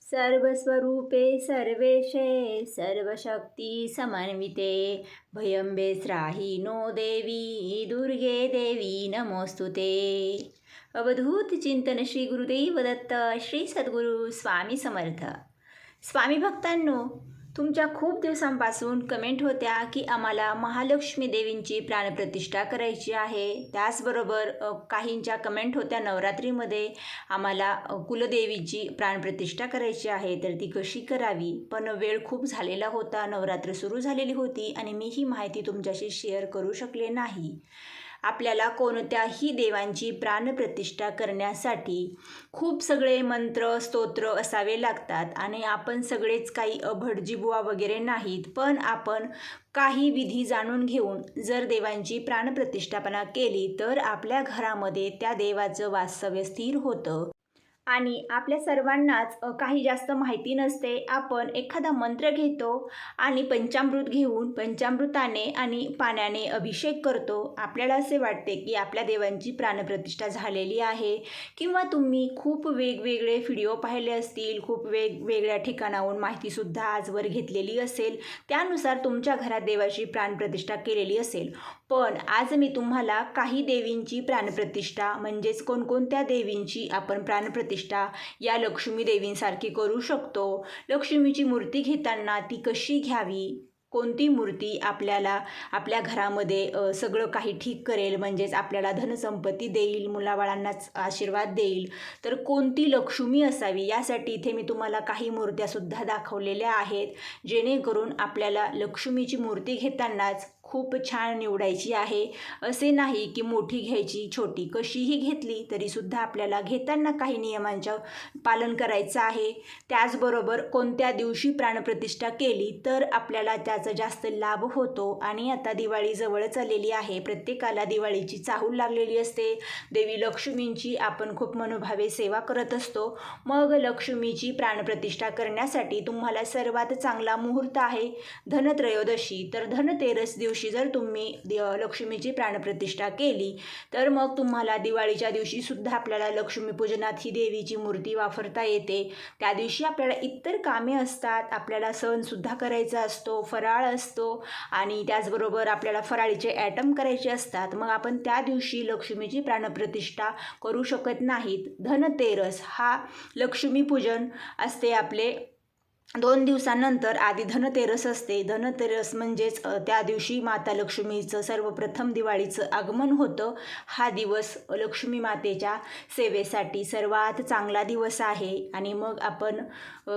सर्वस्वरूपे सर्वेशे सर्वशक्ती समन्विते भयंबेस्राही no देवी दुर्गे देवी नमोस्तुते. अवधूत चिंतन श्री गुरुदेव दत्त श्री सद्गुरू स्वामी समर्थ. स्वामी भक्तांनो, तुमच्या खूप दिवसांपासून कमेंट होत्या की आम्हाला महालक्ष्मी देवींची प्राणप्रतिष्ठा करायची आहे. त्याचबरोबर काहींच्या कमेंट होत्या नवरात्रीमध्ये आम्हाला कुलदेवीची प्राणप्रतिष्ठा करायची आहे, तर ती कशी करावी. पण वेळ खूप झालेला होता, नवरात्र सुरू झालेली होती आणि मी ही माहिती तुमच्याशी शेअर करू शकले नाही. आपल्याला कोणत्याही देवांची प्राणप्रतिष्ठा करण्यासाठी खूप सगळे मंत्र स्तोत्र असावे लागतात आणि आपण सगळेच काही अभटजीबुवा वगैरे नाहीत. पण आपण काही विधी जाणून घेऊन जर देवांची प्राणप्रतिष्ठापना केली तर आपल्या घरामध्ये त्या देवाचं वास्तव्य स्थिर होतं. आणि आपल्या सर्वांनाच काही जास्त माहिती नसते. आपण एखादा मंत्र घेतो आणि पंचामृत घेऊन पंचामृताने आणि पाण्याने अभिषेक करतो. आपल्याला असे वाटते की आपल्या देवांची प्राणप्रतिष्ठा झालेली आहे. किंवा तुम्ही खूप वेगवेगळे व्हिडिओ पाहिले असतील, खूप वेगवेगळ्या ठिकाणाहून माहितीसुद्धा आजवर घेतलेली असेल, त्यानुसार तुमच्या घरात देवाची प्राणप्रतिष्ठा केलेली असेल. पण आज मी तुम्हाला काही देवींची प्राणप्रतिष्ठा म्हणजेच कोणकोणत्या देवींची आपण प्राणप्रतिष्ठा या लक्ष्मी देवींसारखी करू शकतो, लक्ष्मीची मूर्ती घेताना ती कशी घ्यावी, कोणती मूर्ती आपल्याला आपल्या घरामध्ये सगळं काही ठीक करेल, म्हणजेच आपल्याला धनसंपत्ती देईल, मुलाबाळांनाच आशीर्वाद देईल, तर कोणती लक्ष्मी असावी, यासाठी इथे मी तुम्हाला काही मूर्त्यासुद्धा दाखवलेल्या आहेत, जेणेकरून आपल्याला लक्ष्मीची मूर्ती घेतानाच खूप छान निवडायची आहे. असे नाही की मोठी घ्यायची, छोटी कशीही घेतली तरीसुद्धा आपल्याला घेताना काही नियमांचं पालन करायचं आहे. त्याचबरोबर कोणत्या दिवशी प्राणप्रतिष्ठा केली तर आपल्याला त्याचा जास्त लाभ होतो. आणि आता दिवाळी जवळच आलेली आहे, प्रत्येकाला दिवाळीची चाहूल लागलेली असते. देवी लक्ष्मींची आपण खूप मनोभावे सेवा करत असतो. मग लक्ष्मीची प्राणप्रतिष्ठा करण्यासाठी तुम्हाला सर्वात चांगला मुहूर्त आहे धनत्रयोदशी. तर धनतेरस दिवशी जर तुम्ही लक्ष्मीची प्राणप्रतिष्ठा केली तर मग तुम्हाला दिवाळीच्या दिवशी सुद्धा आपल्याला लक्ष्मीपूजनात ही देवीची मूर्ती वापरता येते. त्या दिवशी आपल्याला इतर कामे असतात, आपल्याला सणसुद्धा करायचा असतो, फराळ असतो आणि त्याचबरोबर आपल्याला फराळीचे ॲटम करायचे असतात. मग आपण त्या दिवशी लक्ष्मीची प्राणप्रतिष्ठा करू शकत नाहीत. धनतेरस हा लक्ष्मीपूजन असते आपले 2 दिवसानंतर. आधी धनतेरस असते. धनतेरस म्हणजेच त्या दिवशी माता लक्ष्मीचं सर्वप्रथम दिवाळीचं आगमन होतं. हा दिवस लक्ष्मी मातेच्या सेवेसाठी सर्वात चांगला दिवस आहे. आणि मग आपण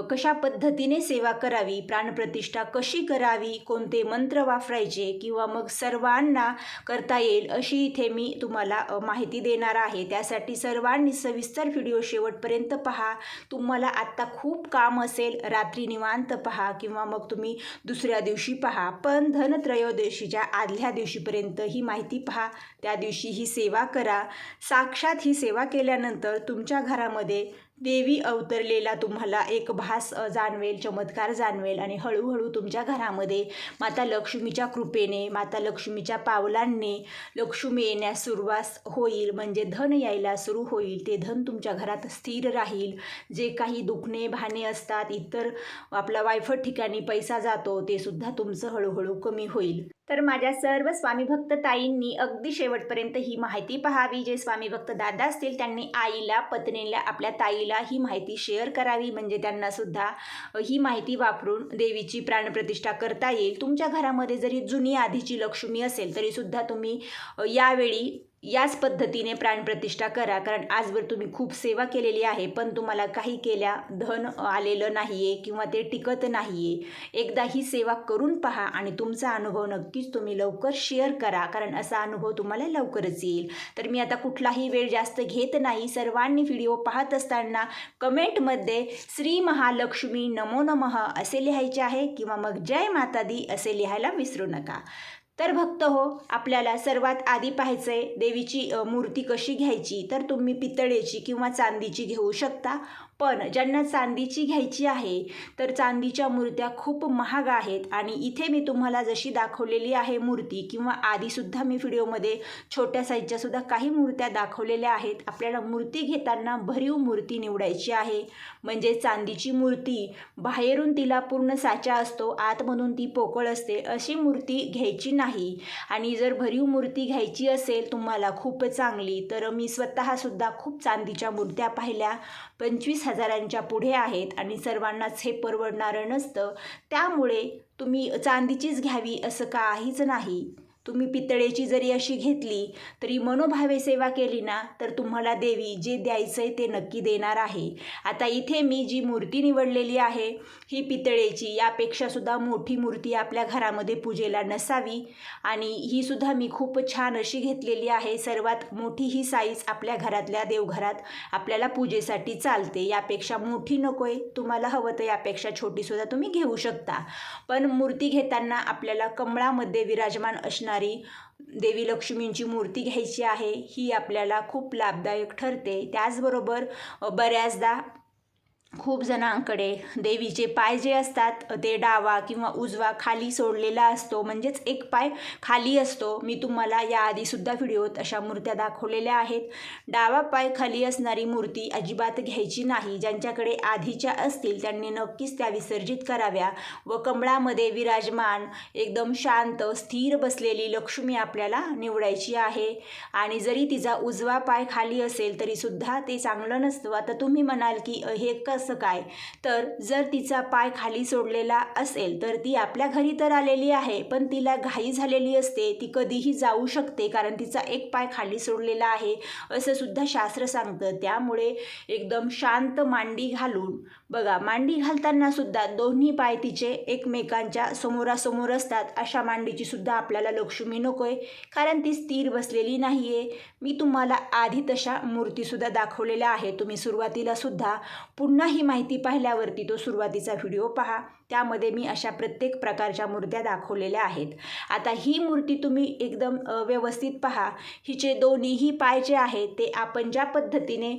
कशा पद्धतीने सेवा करावी, प्राणप्रतिष्ठा कशी करावी, कोणते मंत्र वापरायचे किंवा मग सर्वांना करता येईल अशी इथे मी तुम्हाला माहिती देणार आहे. त्यासाठी सर्वांनी सविस्तर व्हिडिओ शेवटपर्यंत पहा. तुम्हाला आत्ता खूप काम असेल, रात्री निवांत पहा किंवा मग तुम्ही दुसऱ्या दिवशी पहा, पण धनत्रयोदशीच्या आदल्या दिवशीपर्यंत ही माहिती पहा. त्या दिवशी ही सेवा करा. साक्षात ही सेवा केल्यानंतर तुमच्या घरामध्ये देवी अवतरलेला तुम्हाला एक भास जाणवेल, चमत्कार जाणवेल आणि हळूहळू तुमच्या घरामध्ये माता लक्ष्मीच्या कृपेने, माता लक्ष्मीच्या पावलांनी लक्ष्मी येण्यास सुरुवात होईल. म्हणजे धन यायला सुरू होईल. ते धन तुमच्या घरात स्थिर राहील. जे काही दुखणे भाणे असतात, इतर आपला वायफट ठिकाणी पैसा जातो, ते सुद्धा तुमचं हळूहळू कमी होईल. तर माझ्या सर्व स्वामी भक्त ताईंनी अगदी शेवटपर्यंत ही माहिती पाहावी. जे स्वामी भक्त दादा असतील त्यांनी आईला, पत्नीला, आपल्या ताईला ही माहिती शेअर करावी, म्हणजे त्यांना सुद्धा ही माहिती वापरून देवीची प्राणप्रतिष्ठा करता येईल. तुमच्या घरामध्ये जरी जुनी आधीची लक्ष्मी असेल तरीसुद्धा तुम्ही यावेळी याच पद्धतीने प्राणप्रतिष्ठा करा. कारण आजवर तुम्ही खूप सेवा केलेली आहे पण तुम्हाला काही केल्या धन आलेलं नाही आहे किंवा ते टिकत नाही आहे. एकदा ही सेवा करून पहा आणि तुमचा अनुभव नक्कीच तुम्ही लवकर शेअर करा, कारण असा अनुभव तुम्हाला लवकरच येईल. तर मी आता कुठलाही वेळ जास्त घेत नाही. सर्वांनी व्हिडिओ पाहत असताना कमेंटमध्ये श्री महालक्ष्मी नमो नमः असे लिहायचे आहे किंवा मग जय माता दी असे लिहायला विसरू नका. तर भक्त हो, आपल्याला सर्वात आधी पाहायचं आहे देवीची मूर्ती कशी घ्यायची. तर तुम्ही पितळेची किंवा चांदीची घेऊ शकता, पण ज्यांना चांदीची घ्यायची आहे तर चांदीच्या मूर्त्या खूप महाग आहेत आणि इथे मी तुम्हाला जशी दाखवलेली आहे मूर्ती किंवा आधीसुद्धा मी व्हिडिओमध्ये छोट्या साईजच्या सुद्धा काही मूर्त्या दाखवलेल्या आहेत. आपल्याला मूर्ती घेताना भरीव मूर्ती निवडायची आहे. म्हणजे चांदीची मूर्ती बाहेरून तिला पूर्ण साचा असतो, आतमधून ती पोकळ असते, अशी मूर्ती घ्यायची नाही. आणि जर भरीव मूर्ती घ्यायची असेल तुम्हाला खूप चांगली तर मी स्वतःसुद्धा खूप चांदीच्या मूर्त्या पाहिल्या. 25,000च्या पुढे आहेत आणि सर्वांनाच हे परवडणारं नसतं. त्यामुळे तुम्ही चांदीचीच घ्यावी असं काहीच नाही. तुम्ही पितळेची जरी अशी घेतली तरी मनोभावे सेवा केली ना तर तुम्हाला देवी जे द्यायचं आहे ते नक्की देणार आहे. आता इथे मी जी मूर्ती निवडलेली आहे ही पितळेची, यापेक्षासुद्धा मोठी मूर्ती आपल्या घरामध्ये पूजेला नसावी आणि ही सुद्धा मी खूप छान अशी घेतलेली आहे. सर्वात मोठी ही साईज आपल्या घरातल्या देवघरात आपल्याला पूजेसाठी चालते. यापेक्षा मोठी नको आहे, तुम्हाला हवं तर यापेक्षा छोटीसुद्धा तुम्ही घेऊ शकता. पण मूर्ती घेताना आपल्याला कमळामध्ये विराजमान असणारी देवी लक्ष्मींची मूर्ती घ्यायची आहे. ही आपल्याला खूप लाभदायक ठरते. त्याचबरोबर बऱ्याचदा खूप जणांकडे देवीचे पाय जे असतात ते डावा किंवा उजवा खाली सोडलेला असतो, म्हणजेच एक पाय खाली असतो. मी तुम्हाला याआधीसुद्धा व्हिडिओत अशा मूर्त्या दाखवलेल्या आहेत. डावा पाय खाली असणारी मूर्ती अजिबात घ्यायची नाही. ज्यांच्याकडे आधीच्या असतील त्यांनी नक्कीच त्या विसर्जित कराव्या. व कमळामध्ये विराजमान एकदम शांत स्थिर बसलेली लक्ष्मी आपल्याला निवडायची आहे. आणि जरी तिचा उजवा पाय खाली असेल तरीसुद्धा ते चांगलं नसतं. आता तुम्ही म्हणाल की हे कसं काय, तर जर तिचा पाय खाली सोडलेला असेल तर ती आपल्या घरी तर आलेली आहे पण तिला घाई झालेली असते, ती कधीही जाऊ शकते कारण तिचा एक पाय खाली सोडलेला आहे असं सुद्धा शास्त्र सांगतं. त्यामुळे एकदम शांत मांडी घालून बघा, मांडी घालताना सुद्धा दोन्ही पाय तिचे एकमेकांच्या समोरासमोर असतात. अशा मांडीची सुद्धा आपल्याला लक्ष्मी नकोय कारण ती स्थिर बसलेली नाही आहे. मी तुम्हाला आधी तशा मूर्तीसुद्धा दाखवलेल्या आहे. तुम्ही सुरुवातीला सुद्धा पुन्हा ही माहिती पाहिल्यावरती तो सुरुवातीचा व्हिडिओ पहा, त्यामध्ये मी अशा प्रत्येक प्रकारच्या मूर्त्या दाखवलेल्या आहेत. आता ही मूर्ती तुम्ही एकदम व्यवस्थित पहा. हिचे दोन्हीही पाय जे आहेत ते आपण ज्या पद्धतीने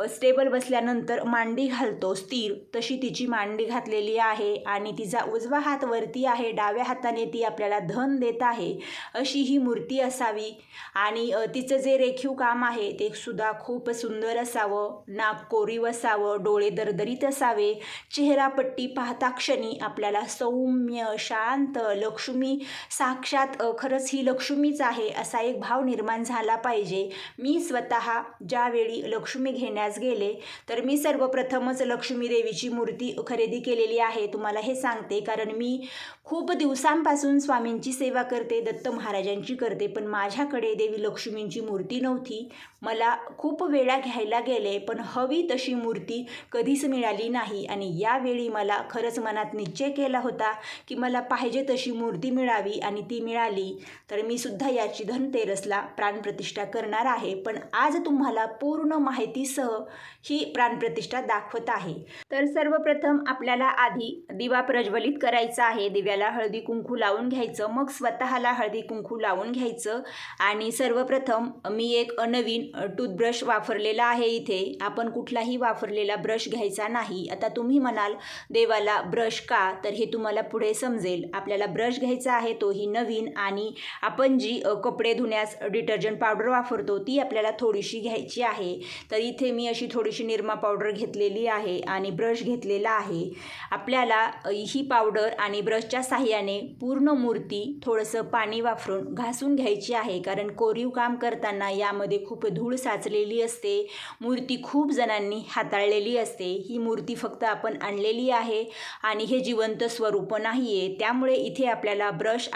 स्टेबल बसल्यानंतर मांडी घालतो स्थिर, तशी तिची मांडी घातलेली आहे आणि तिचा उजवा हात वरती आहे, डाव्या हाताने ती आपल्याला धन देत आहे अशी ही मूर्ती असावी. आणि तिचं जे रेखीव काम आहे ते सुद्धा खूप सुंदर असावं. नाक कोरीव असावं, डोळे दरदरीत असावे. चेहरापट्टी पाहता क्षणी आपल्याला सौम्य शांत लक्ष्मी साक्षात खरंच ही लक्ष्मीच आहे असा एक भाव निर्माण झाला पाहिजे. मी स्वतः ज्यावेळी लक्ष्मी घेण्यास गेले तर मी सर्वप्रथमच लक्ष्मी देवीची मूर्ती खरेदी केलेली आहे. तुम्हाला हे सांगते कारण मी खूप दिवसांपासून स्वामींची सेवा करते, दत्त महाराजांची करते, पण माझ्याकडे देवी लक्ष्मींची मूर्ती नव्हती. मला खूप वेळा घ्यायला गेले पण हवी तशी मूर्ती कधीच मिळाली नाही. आणि यावेळी मला खरंच मनात निश्चय केला होता की मला पाहिजे तशी मूर्ती मिळावी आणि ती मिळाली. तर मी सुद्धा याची धनतेरसला प्राणप्रतिष्ठा करणार आहे. पण आज तुम्हाला पूर्ण माहितीसह ही प्राणप्रतिष्ठा दाखवत आहे. तर सर्वप्रथम आपल्याला आधी दिवा प्रज्वलित करायचा आहे. दिव्याला हळदी कुंकू लावून घ्यायचं, मग स्वतःला हळदी कुंकू लावून घ्यायचं. आणि सर्वप्रथम मी एक नवीन टूथब्रश वापरलेला आहे. इथे आपण कुठलाही वापरलेला ब्रश घ्यायचा नाही. आता तुम्ही म्हणाल देवाला ब्रश का, तर हे तुम्हाला पुढे समजेल. आपल्याला ब्रश घ्यायचा आहे तोही नवीन, आणि आपण जी कपडे धुण्यास डिटर्जंट पावडर वापरतो ती आपल्याला थोडीशी घ्यायची आहे. तर इथे मी अशी थोडीशी निरमा पावडर घेतलेली आहे आणि ब्रश घेतलेला आहे. आपल्याला ही पावडर आणि ब्रशच्या साहाय्याने पूर्ण मूर्ती थोडंसं पाणी वापरून घासून घ्यायची आहे कारण कोरीव काम करताना यामध्ये खूप धूळ साचलेली असते. मूर्ती खूप जणांनी हाताळलेली असते. ही मूर्ती फक्त आपण आणलेली आहे आणि हे जिवंत स्वरूप नाही आहे. त्यामुळे इथे आपल्याला ब्रश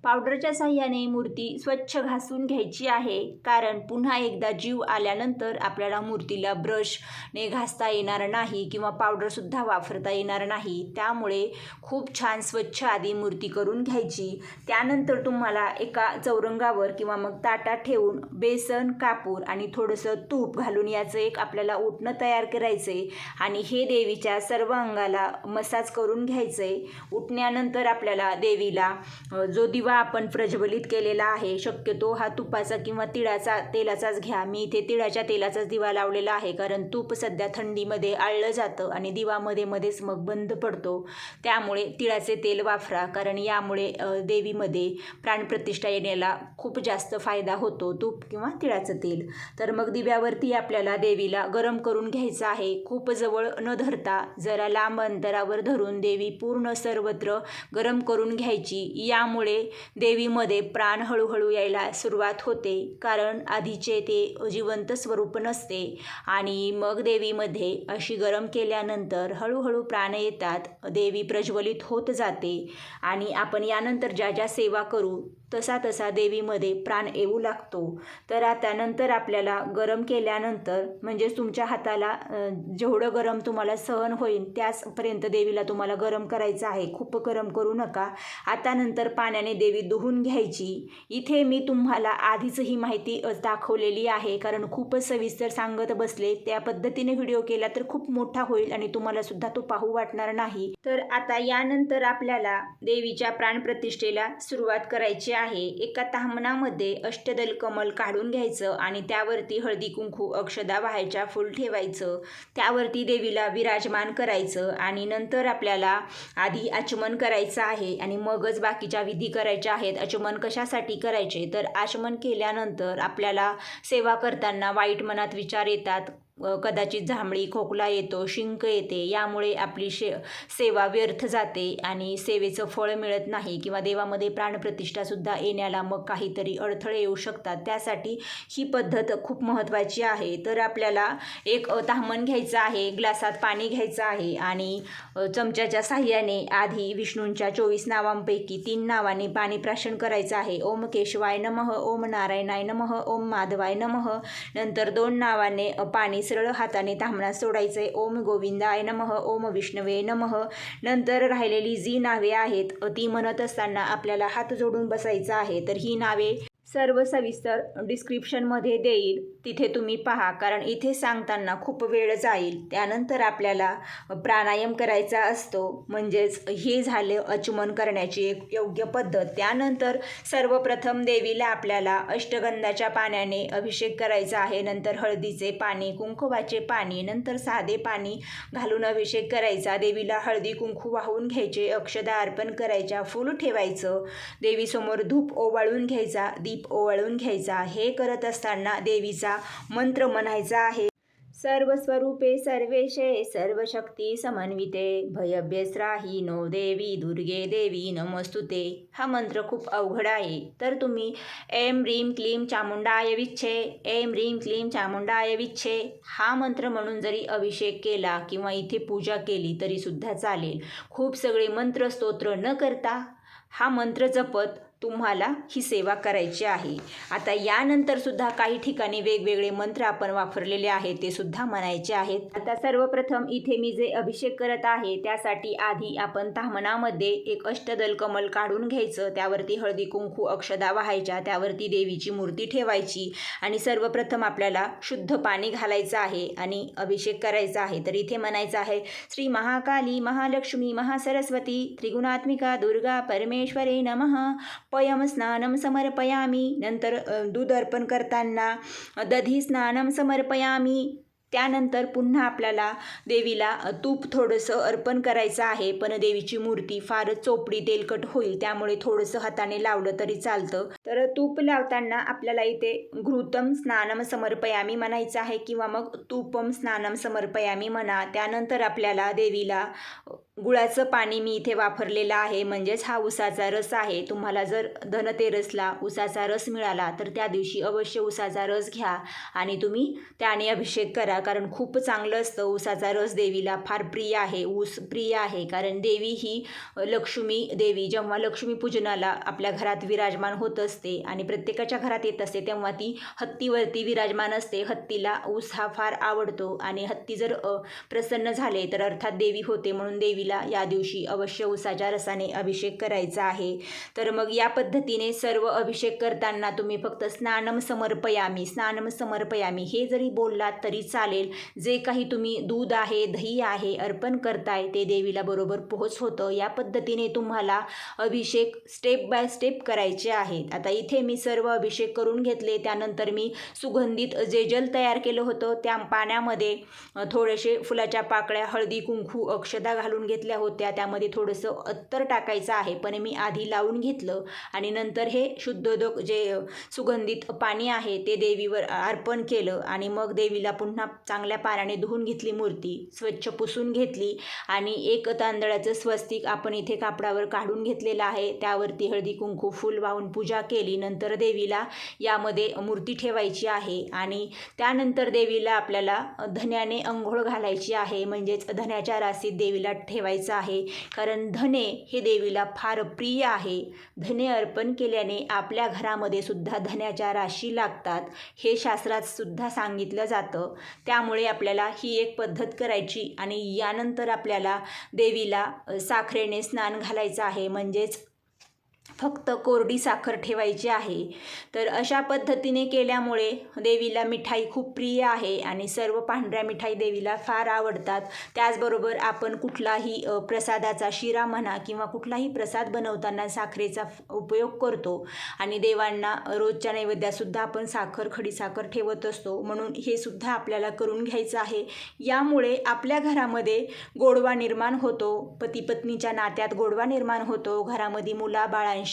पावडरच्या साहाय्याने मूर्ती स्वच्छ घासून घ्यायची आहे कारण पुन्हा एकदा जीव आल्यानंतर आपल्याला मूर्तीला ब्रशने घासता येणार नाही किंवा पावडरसुद्धा वापरता येणार नाही. त्यामुळे खूप छान स्वच्छ आधी मूर्ती करून घ्यायची. त्यानंतर तुम्हाला एका चौरंगावर किंवा मग ताटात ठेवून बेसन, कापूर आणि थोडंसं तूप घालून याचं एक आपल्याला उटणं तयार करायचं आहे आणि हे देवीच्या सर्व अंगाला मसाज करून घ्यायचं आहे. उठण्यानंतर आपल्याला देवीला जो दिवा आपण प्रज्वलित केलेला आहे. शक्यतो हा तुपाचा किंवा तेलाचाच घ्या. मी इथे तिळाच्या तेलाचाच दिवा लावलेला आहे, कारण तूप सध्या थंडीमध्ये आळलं जातं आणि दिवा मध्येच मग बंद पडतो. त्यामुळे तिळाचे तेल वापरा, कारण यामुळे देवीमध्ये प्राणप्रतिष्ठा येण्याला खूप जास्त फायदा होतो, तूप किंवा तिळाचं तेल. तर मग दिव्यावरती आपल्याला देवीला गरम करून घ्यायचं आहे. खूप जवळ न धरता जरा लांब अंतरावर धरून देवी पूर्ण सर्वत्र गरम करून घ्यायची. यामुळे देवीमध्ये प्राण हळूहळू यायला सुरुवात होते, कारण आधीचे ते जिवंत स्वरूप नसते. आणि मग देवीमध्ये अशी गरम केल्यानंतर हळूहळू प्राण येतात, देवी प्रज्वलित होत जाते. आणि आपण यानंतर ज्या ज्या सेवा करू तसा देवीमध्ये प्राण येऊ लागतो. तर आता नंतर आपल्याला गरम केल्यानंतर, म्हणजेच तुमच्या हाताला जेवढं गरम तुम्हाला सहन होईल त्याचपर्यंत देवीला तुम्हाला गरम करायचं आहे. खूप गरम करू नका. आता नंतर पाण्याने देवी धुवून घ्यायची. इथे मी तुम्हाला आधीच ही माहिती दाखवलेली आहे, कारण खूपच सविस्तर सांगत बसले. त्या पद्धतीने व्हिडिओ केला तर खूप मोठा होईल आणि तुम्हाला सुद्धा तो पाहू वाटणार नाही. तर आता यानंतर आपल्याला देवीच्या प्राणप्रतिष्ठेला सुरुवात करायची आहे. एका ताम्हणामध्ये अष्टदल कमल काढून घ्यायचं आणि त्यावरती हळदी कुंकू अक्षदा वाहायच्या, फूल ठेवायचं. त्यावरती देवीला विराजमान करायचं आणि नंतर आपल्याला आधी आचमन करायचं आहे आणि मगच बाकीच्या विधी करायच्या आहेत. आचमन कशासाठी करायचे, तर आचमन केल्यानंतर आपल्याला सेवा करताना वाईट मनात विचार येतात, कदाचित झांबळी खोकला येतो, शिंक येते. यामुळे आपली सेवा व्यर्थ जाते आणि सेवेचं फळ मिळत नाही, किंवा देवामध्ये प्राणप्रतिष्ठासुद्धा येण्याला मग काहीतरी अडथळे येऊ शकतात. त्यासाठी ही पद्धत खूप महत्त्वाची आहे. तर आपल्याला एक ताम्हण घ्यायचं आहे, ग्लासात पाणी घ्यायचं आहे आणि चमच्याच्या साह्याने आधी विष्णूंच्या 24 नावांपैकी 3 नावांनी पाणी प्राशन करायचं आहे. ओम केशवाय नमः, ओम नारायणाय नमः, ओम माधवाय नमः. नंतर 2 नावाने पाणी सरळ हाताने ताम्हणात सोडायचे. ओम गोविंदाय नमः, ओम विष्णवे नमः. नंतर राहिलेली जी नावे आहेत ती म्हणत असताना आपल्याला हात जोडून बसायचं आहे. तर ही नावे सर्व सविस्तर डिस्क्रिप्शनमध्ये देईल, तिथे तुम्ही पहा, कारण इथे सांगताना खूप वेळ जाईल. त्यानंतर आपल्याला प्राणायाम करायचा असतो, म्हणजेच हे झाले आचमन करण्याची एक योग्य पद्धत. त्यानंतर सर्वप्रथम देवीला आपल्याला अष्टगंधाच्या पाण्याने अभिषेक करायचा आहे. नंतर हळदीचे पाणी, कुंकुवाचे पाणी, नंतर साधे पाणी घालून अभिषेक करायचा. देवीला हळदी कुंकू वाहून घ्यायचे, अक्षदा अर्पण करायच्या, फूल ठेवायचं, देवीसमोर धूप ओवाळून घ्यायचा, दीप ओवाळून घ्यायचा. हे करत असताना देवीचा मंत्र म्हणायचा आहे. सर्वस्वरूपे सर्वेशे सर्वशक्ती समन्विते भयभ्यस्त्राही नो देवी दुर्गे देवी नमोस्तुते. हा मंत्र खूप अवघड आहे, तर तुम्ही ऐं ह्रीं क्लीं चामुंडाय विच्छे, ऐं ह्रीं क्लीं चामुंडाय विच्छे हा मंत्र म्हणून जरी अभिषेक केला किंवा इथे पूजा केली तरी सुद्धा चालेल. खूप सगळे मंत्र स्तोत्र न करता हा मंत्र जपत तुम्हाला ही सेवा करायची आहे. आता यानंतर सुद्धा काही ठिकाणी वेगवेगळे मंत्र आपण वापरलेले आहेत, ते सुद्धा म्हणायचे आहेत. आता सर्वप्रथम इथे मी जे अभिषेक करत आहे त्यासाठी आधी आपण ताम्हणामध्ये एक अष्टदल कमल काढून घ्यायचं, त्यावरती हळदी कुंकू अक्षदा वाहायच्या, त्यावरती देवीची मूर्ती ठेवायची आणि सर्वप्रथम आपल्याला शुद्ध पाणी घालायचं आहे आणि अभिषेक करायचा आहे. तर इथे म्हणायचं आहे श्री महाकाली महालक्ष्मी महासरस्वती त्रिगुणात्मिका दुर्गा परमेश्वरे नमः. पयम स्नानम समर्पयामी. नंतर दूध अर्पण करताना दधी स्नानम समर्पयामी. त्यानंतर पुन्हा आपल्याला देवीला तूप थोडंसं अर्पण करायचं आहे, पण देवीची मूर्ती फार चोपडी तेलकट होईल, त्यामुळे थोडंसं हाताने लावलं तरी चालतं. तर तूप लावताना आपल्याला इथे घृतम स्नानम समर्पयामी म्हणायचं आहे, किंवा मग तूपम स्नानम समर्पयामी म्हणा. त्यानंतर आपल्याला देवीला गुळाचं पाणी मी इथे वापरलेलं आहे, म्हणजेच हा उसाचा रस आहे. तुम्हाला जर धनतेरसला उसाचा रस मिळाला तर त्या दिवशी अवश्य उसाचा रस घ्या आणि तुम्ही त्याने अभिषेक करा, कारण खूप चांगलं असतं. उसाचा रस देवीला फार प्रिय आहे, ऊस प्रिय आहे, कारण देवी ही लक्ष्मी देवी जेव्हा लक्ष्मी पूजनाला आपल्या घरात विराजमान होत असते आणि प्रत्येकाच्या घरात येत असते, तेव्हा ती हत्तीवरती विराजमान असते. हत्तीला ऊस हा फार आवडतो आणि हत्ती जर प्रसन्न झाले तर अर्थात देवी होते, म्हणून देवीला देवीला या दिवशी अवश्य उसाच्या रसाने अभिषेक करायचा आहे. तर मग या पद्धतीने सर्व अभिषेक करताना तुम्ही फक्त स्नानम समर्पयामी हे जरी बोललात तरी चालेल. जे काही तुम्ही दूध आहे, दही आहे अर्पण करताय ते देवीला बरोबर पोहोच होतं. या पद्धतीने तुम्हाला अभिषेक स्टेप बाय स्टेप करायचे आहेत. आता इथे मी सर्व अभिषेक करून घेतले. त्यानंतर मी सुगंधित जे जल तयार केलं होतं त्या पाण्यामध्ये थोडेसे फुलाच्या पाकळ्या, हळदी, कुंकू, अक्षता घालून घेतल्या होत्या. त्यामध्ये थोडंसं अत्तर टाकायचं आहे, पण मी आधी लावून घेतलं आणि नंतर हे शुद्धोदक जे सुगंधित पाणी आहे ते देवीवर अर्पण केलं आणि मग देवीला पुन्हा चांगल्या पाण्याने धुवून घेतली, मूर्ती स्वच्छ पुसून घेतली आणि एक तांदळाचं स्वस्तिक आपण इथे कापडावर काढून घेतलेलं आहे. त्यावरती हळदी, कुंकू, फूल वाहून पूजा केली. नंतर देवीला यामध्ये मूर्ती ठेवायची आहे आणि त्यानंतर देवीला आपल्याला धन्याने अंघोळ घालायची आहे, म्हणजेच धन्याच्या राशीत देवीला ठेवायचं आहे. कारण धने हे देवीला फार प्रिय आहे. धने अर्पण केल्याने आपल्या घरामध्ये सुद्धा धन्याच्या राशी लागतात हे शास्त्रात सुद्धा सांगितलं जातं. त्यामुळे आपल्याला ही एक पद्धत करायची आणि यानंतर आपल्याला देवीला साखरेने स्नान घालायचं आहे, म्हणजेच फक्त कोरडी साखर ठेवायची आहे. तर अशा पद्धतीने केल्यामुळे देवीला मिठाई खूप प्रिय आहे आणि सर्व पांढऱ्या मिठाई देवीला फार आवडतात. त्याचबरोबर आपण कुठलाही प्रसादाचा शिरा म्हणा किंवा कुठलाही प्रसाद बनवताना साखरेचा उपयोग करतो आणि देवांना रोजच्या नैवेद्यातसुद्धा आपण साखर, खडीसाखर ठेवत असतो. म्हणून हे सुद्धा आपल्याला करून घ्यायचं आहे. यामुळे आपल्या घरामध्ये गोडवा निर्माण होतो, पती पत्नीच्या नात्यात गोडवा निर्माण होतो, घरामध्ये मुलाबाळांशी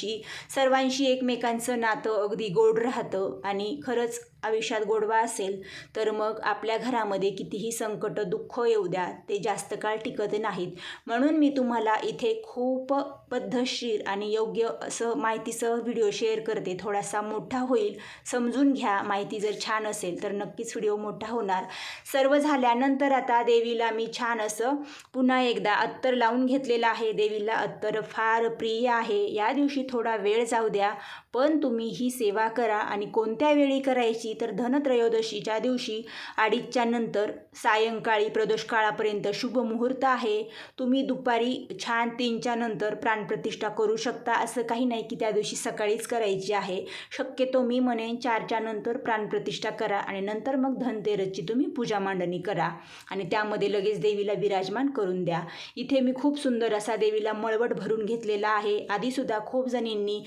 सर्वांशी एकमेकांचं नातं अगदी गोड राहतं आणि खरंच आयुष्यात गोडवा असेल तर मग आपल्या घरामध्ये कितीही संकट, दुःख येऊ द्या, ते जास्त काळ टिकत नाहीत. म्हणून मी तुम्हाला इथे खूप पद्धतशीर आणि योग्य असं माहितीसह व्हिडिओ शेअर करते. थोडासा मोठा होईल, समजून घ्या. माहिती जर छान असेल तर नक्कीच व्हिडिओ मोठा होणार. सर्व झाल्यानंतर आता देवीला मी छान असं पुन्हा एकदा अत्तर लावून घेतलेलं आहे. देवीला अत्तर फार प्रिय आहे. या दिवशी थोडा वेळ जाऊ द्या, पण तुम्ही ही सेवा करा. आणि कोणत्या वेळी करायची तर धनत्रयोदशीच्या दिवशी 2:30च्या नंतर सायंकाळी प्रदोषकाळापर्यंत शुभ मुहूर्त आहे. तुम्ही दुपारी छान 3च्या नंतर प्राणप्रतिष्ठा करू शकता. असं काही नाही की त्या दिवशी सकाळीच करायची आहे. शक्यतो मी म्हणेन 4च्या नंतर प्राणप्रतिष्ठा करा आणि नंतर मग धनतेरसची तुम्ही पूजा मांडणी करा आणि त्यामध्ये लगेच देवीला विराजमान करून द्या. इथे मी खूप सुंदर असा देवीला मळवट भरून घेतलेला आहे. आधीसुद्धा खूप जणींनी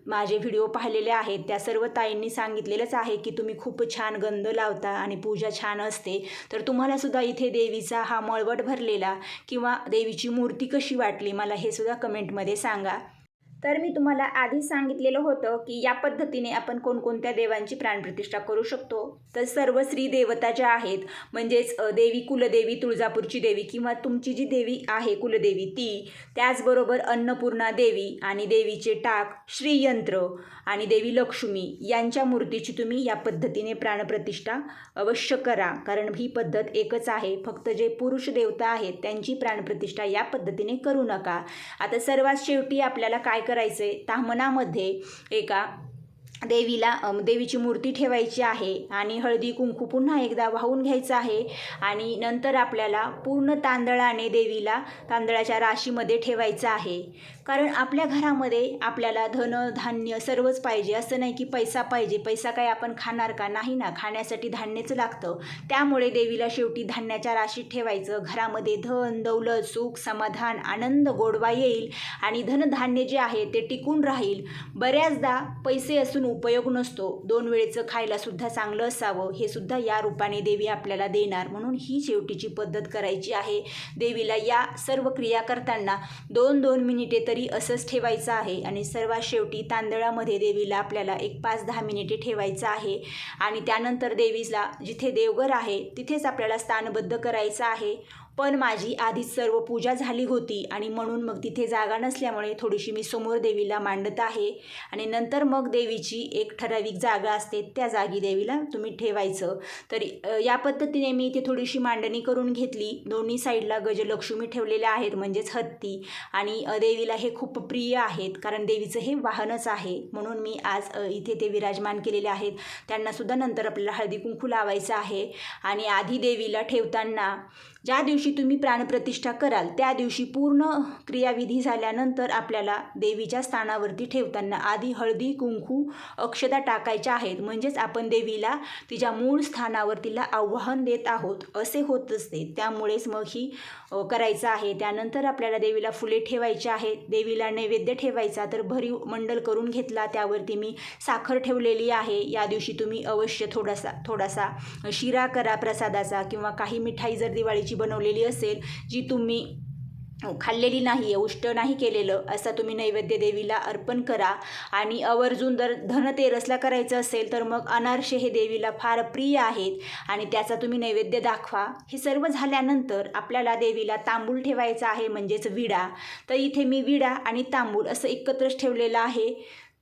माझे व्हिडिओ पाहिलेले आहेत. त्या सर्व ताईंनी सांगितलेलंच आहे की तुम्ही खूप छान गंध लावता आणि पूजा छान असते. तर तुम्हाला सुद्धा इथे देवीचा हा मळवट भरलेला किंवा देवीची मूर्ती कशी वाटली मला हे सुद्धा कमेंटमध्ये सांगा. तर मी तुम्हाला आधीच सांगितलेलं होतं की या पद्धतीने आपण कोणकोणत्या देवांची प्राणप्रतिष्ठा करू शकतो. तर सर्व स्त्री देवता ज्या आहेत, म्हणजेच देवी कुलदेवी, तुळजापूरची देवी किंवा तुमची जी देवी आहे कुलदेवी ती, त्याचबरोबर अन्नपूर्णा देवी आणि देवीचे टाक, श्रीयंत्र आणि देवी लक्ष्मी यांच्या मूर्तीची तुम्ही या पद्धतीने प्राणप्रतिष्ठा अवश्य करा. कारण ही पद्धत एकच आहे. फक्त जे पुरुष देवता आहेत त्यांची प्राणप्रतिष्ठा या पद्धतीने करू नका. आता सर्वात शेवटी आपल्याला काय करायचे, ताम्हनामध्ये एका देवीची मूर्ती ठेवायची आहे आणि हळदी कुंकू पुन्हा एकदा वाहून घ्यायचं आहे आणि नंतर आपल्याला पूर्ण तांदळाने देवीला तांदळाच्या राशीमध्ये ठेवायचं आहे. कारण आपल्या घरामध्ये आपल्याला धन धान्य सर्वच पाहिजे. असं नाही की पैसा पाहिजे, पैसा काय आपण खाणार का, नाही ना, खाण्यासाठी धान्यच लागतं. त्यामुळे देवीला शेवटी धान्याच्या राशीत ठेवायचं. घरामध्ये धन, दौलत, सुख, समाधान, आनंद, गोडवा येईल आणि धनधान्य जे आहे ते टिकून राहील. बऱ्याचदा पैसे असून उपयोग नसतो. 2 वेळेचं खायला सुद्धा चांगलं असावं हे सुद्धा या रूपाने देवी आपल्याला देणार. म्हणून ही शेवटीची पद्धत करायची आहे. देवीला या सर्व क्रिया करताना 2-2 मिनिटे तरी असंच ठेवायचं आहे आणि सर्वात शेवटी तांदळामध्ये देवीला आपल्याला एक 5-10 मिनिटे ठेवायचं आहे आणि त्यानंतर देवीला जिथे देवघर आहे तिथेच आपल्याला स्थानबद्ध करायचं आहे. पण माझी आधीच सर्व पूजा झाली होती आणि म्हणून मग तिथे जागा नसल्यामुळे थोडीशी मी समोर देवीला मांडत आहे आणि नंतर मग देवीची एक ठराविक जागा असते त्या जागी देवीला तुम्ही ठेवायचं. तर या पद्धतीने मी इथे थोडीशी मांडणी करून घेतली. दोन्ही साईडला गजलक्ष्मी ठेवलेल्या आहेत, म्हणजेच हत्ती, आणि देवीला हे खूप प्रिय आहेत कारण देवीचं हे वाहनच आहे. म्हणून मी आज इथे ते विराजमान केलेले आहेत. त्यांनासुद्धा नंतर आपल्याला हळदी कुंकू लावायचं आहे आणि आधी देवीला ठेवताना ज्या दिवशी तुम्ही प्राणप्रतिष्ठा कराल त्या दिवशी पूर्ण क्रियाविधी झाल्यानंतर आपल्याला देवीच्या स्थानावरती ठेवताना आधी हळदी कुंकू अक्षता टाकायच्या आहेत. म्हणजेच आपण देवीला तिच्या मूळ स्थानावर तिला आवाहन देत आहोत असे होत असते. त्यामुळेच मग ही करायचं आहे. त्यानंतर आपल्याला देवीला फुले ठेवायची आहेत. देवीला नैवेद्य ठेवायचा तर भरीव मंडल करून घेतला. त्यावरती मी साखर ठेवलेली आहे. या दिवशी तुम्ही अवश्य थोडासा शिरा करा प्रसादाचा, किंवा काही मिठाई जर दिवाळीची बनवलेली असेल जी तुम्ही खाल्लेली नाही, उष्ट नाही केलेलं, असा तुम्ही नैवेद्य देवीला अर्पण करा. आणि आवर्जून जर धनतेरसला करायचं असेल तर मग अनारसे हे देवीला फार प्रिय आहेत आणि त्याचा तुम्ही नैवेद्य दाखवा. हे सर्व झाल्यानंतर आपल्याला देवीला तांबूल ठेवायचा आहे, म्हणजेच विडा. तर इथे मी विडा आणि तांबूल असं एकत्रच ठेवलेलं आहे.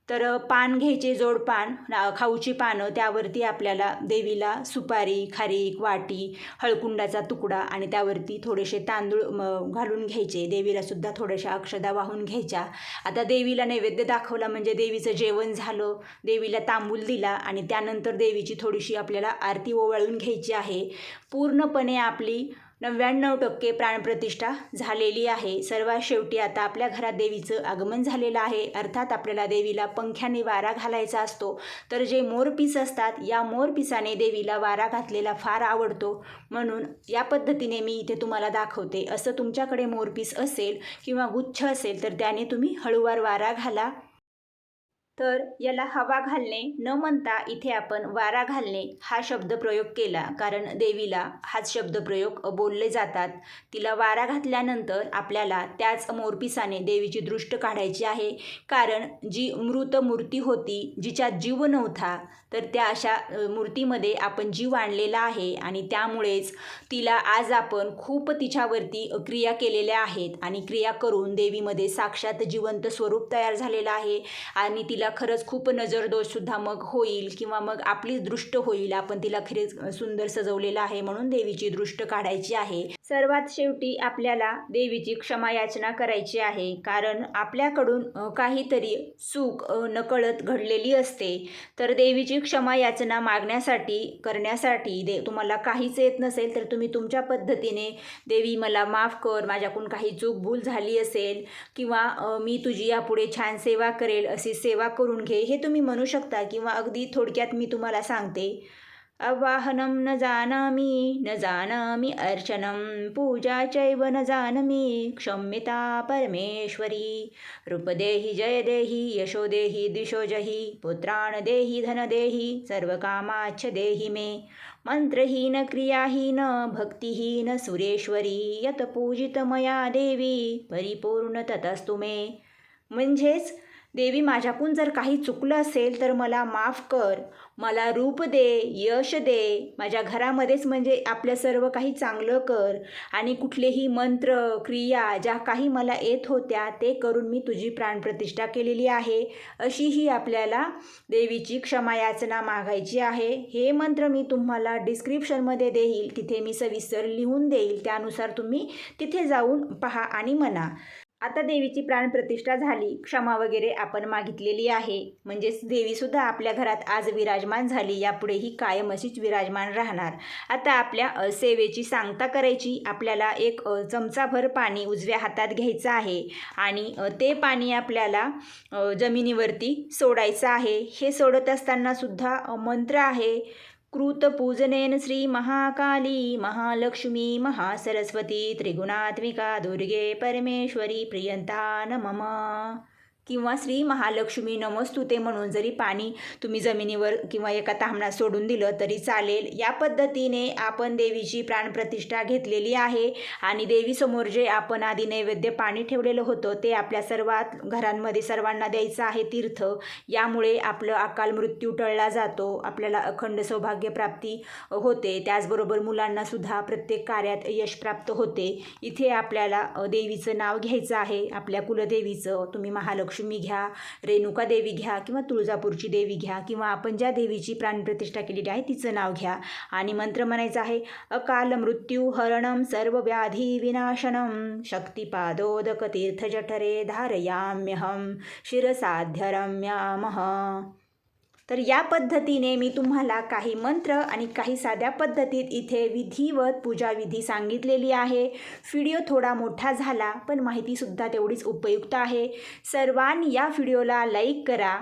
तर पान घ्यायचे, जोडपान, खाऊची पानं, त्यावरती आपल्याला देवीला सुपारी, खारीक, वाटी, हळकुंडाचा तुकडा आणि त्यावरती थोडेसे तांदूळ घालून घ्यायचे. देवीलासुद्धा थोड्याशा अक्षदा वाहून घ्यायच्या. आता देवीला नैवेद्य दाखवला म्हणजे देवीचं जेवण झालं, देवीला तांबूल दिला आणि त्यानंतर देवीची थोडीशी आपल्याला आरती ओवाळून घ्यायची आहे. पूर्णपणे आपली 99% प्राणप्रतिष्ठा झालेली आहे. सर्वात शेवटी आता आपल्या घरात देवीचं आगमन झालेलं आहे. अर्थात आपल्याला देवीला पंख्याने वारा घालायचा असतो. तर जे मोरपीस असतात, या मोरपिसाने देवीला वारा घातलेला फार आवडतो. म्हणून या पद्धतीने मी इथे तुम्हाला दाखवते. असं तुमच्याकडे मोरपीस असेल किंवा गुच्छ असेल तर त्याने तुम्ही हळूवार वारा घाला. तर याला हवा घालणे न म्हणता इथे आपण वारा घालणे हा शब्दप्रयोग केला, कारण देवीला हाच शब्दप्रयोग बोलले जातात. तिला वारा घातल्यानंतर आपल्याला त्याच मोरपिसाने देवीची दृष्ट काढायची आहे. कारण जी मृत मूर्ती होती, जिच्यात जीव नव्हता, तर त्या अशा मूर्तीमध्ये आपण जीव आणलेला आहे आणि त्यामुळेच तिला आज आपण खूप तिच्यावरती क्रिया केलेल्या आहेत आणि क्रिया करून देवीमध्ये साक्षात जिवंत स्वरूप तयार झालेलं आहे आणि तिला खरंच खूप नजरदोषसुद्धा मग होईल किंवा मग आपली दृष्ट होईल. आपण तिला खरेच सुंदर सजवलेलं आहे म्हणून देवीची दृष्ट काढायची आहे. सर्वात शेवटी आपल्याला देवीची क्षमा याचना करायची आहे, कारण आपल्याकडून काहीतरी चूक नकळत घडलेली असते. तर देवीची क्षमा याचना करण्यासाठी तुम्हाला काहीच येत नसेल तर तुम्ही तुमच्या पद्धतीने, देवी मला माफ कर, माझ्याकडून काही चूक भूल झाली असेल किंवा मी तुझी यापुढे छान सेवा करेल अशी सेवा करून घे, हे तुम्ही म्हणू शकता. किंवा अगदी थोडक्यात मी तुम्हाला सांगते, अवाहनं न जानामि अर्चनं पूजा चैव न जानामि, क्षम्यता परमेश्वरी, रूपदेहि जय देहि यशो देहि दिशो जहि, पुत्राण देहि धन देहि सर्वकामाच्छ देहि मे, मंत्रहीन क्रियाहीन भक्तिहीन सुरेश्वरी, यत पूजित मया देवी परिपूर्ण ततस्तु मे. म्हणजेच देवी, माझ्याकडून जर काही चुकलं असेल तर मला माफ कर, मला रूप दे, यश दे, माझ्या घरामध्येच म्हणजे आपलं सर्व काही चांगलं कर आणि कुठलेही मंत्र क्रिया ज्या काही मला येत होत्या ते करून मी तुझी प्राणप्रतिष्ठा केलेली आहे, अशी ही आपल्याला देवीची क्षमा याचना मागायची आहे. हे मंत्र मी तुम्हाला डिस्क्रिप्शनमध्ये देईल, तिथे मी सविस्तर लिहून देईल, त्यानुसार तुम्ही तिथे जाऊन पहा आणि म्हणा. आता देवीची प्राणप्रतिष्ठा झाली, क्षमा वगैरे आपण मागितलेली आहे, म्हणजेच देवीसुद्धा आपल्या घरात आज विराजमान झाली, यापुढेही कायम अशीच विराजमान राहणार. आता आपल्या सेवेची सांगता करायची. आपल्याला एक चमचाभर पाणी उजव्या हातात घ्यायचं आहे आणि ते पाणी आपल्याला जमिनीवरती सोडायचं आहे. हे सोडत असताना सुद्धा मंत्र आहे, कृतपूजनेन श्री महाकाली महालक्ष्मी महासरस्वती त्रिगुणात्मिका दुर्गे परमेश्वरी प्रियंता नमः, किंवा श्री महालक्ष्मी नमस्तुते म्हणून जरी पाणी तुम्ही जमिनीवर किंवा एका ताम्हणात सोडून दिलं तरी चालेल. या पद्धतीने आपण देवीची प्राणप्रतिष्ठा घेतलेली आहे आणि देवीसमोर जे आपण आधी नैवेद्य पाणी ठेवलेलं होतं ते आपल्या सर्वात घरांमध्ये सर्वांना द्यायचं आहे तीर्थ. यामुळे आपलं अकाल मृत्यू टळला जातो, आपल्याला अखंड सौभाग्य प्राप्ती होते, त्याचबरोबर मुलांनासुद्धा प्रत्येक कार्यात यश प्राप्त होते. इथे आपल्याला देवीचं नाव घ्यायचं आहे, आपल्या कुलदेवीचं. तुम्ही महालक्ष्मी घ्या, रेणुका देवी घ्या किंवा तुळजापूरची देवी घ्या किंवा आपण ज्या देवीची प्राणप्रतिष्ठा केलेली आहे तिचं नाव घ्या आणि मंत्र म्हणायचं आहे, अकाल मृत्यू हरणं सर्व व्याधी विनाशनं शक्तिपादोदक तीर्थजठरे धारयाम्यहं शिरसाध्यरम्यामः. तर या पद्धतीने मी तुम्हाला काही मंत्र आणि काही साध्या पद्धतीत इथे विधिवत पूजाविधी सांगितलेली आहे. व्हिडिओ थोडा मोठा झाला पण माहितीसुद्धा तेवढीच उपयुक्त आहे. सर्वांनी या व्हिडिओला लाईक करा.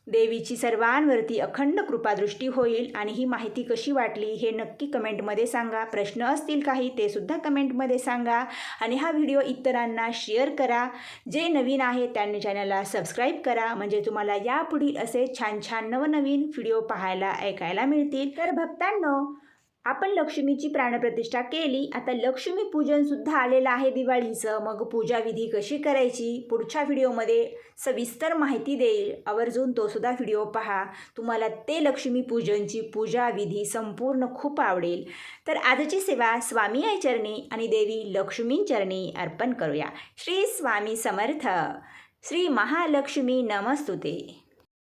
देवीची सर्वांवरती अखंड कृपादृष्टी होईल. आणि ही माहिती कशी वाटली हे नक्की कमेंटमध्ये सांगा. प्रश्न असतील काही ते सुद्धा कमेंटमध्ये सांगा. आणि हा व्हिडिओ इतरांना शेअर करा. जे नवीन आहे त्यांनी चॅनलला सबस्क्राईब करा, म्हणजे तुम्हाला यापुढील असे छान छान नवनवीन व्हिडिओ पाहायला ऐकायला मिळतील. तर भक्तांनो, आपण लक्ष्मीची प्राणप्रतिष्ठा केली. आता लक्ष्मीपूजनसुद्धा आलेलं आहे दिवाळीचं. मग पूजाविधी कशी करायची पुढच्या व्हिडिओमध्ये सविस्तर माहिती देईल. आवर्जून तो सुद्धा व्हिडिओ पहा. तुम्हाला ते लक्ष्मीपूजनची पूजाविधी संपूर्ण खूप आवडेल. तर आजची सेवा स्वामी आई चरणी आणि देवी लक्ष्मींचरणी अर्पण करूया. श्री स्वामी समर्थ. श्री महालक्ष्मी नमस्तुते.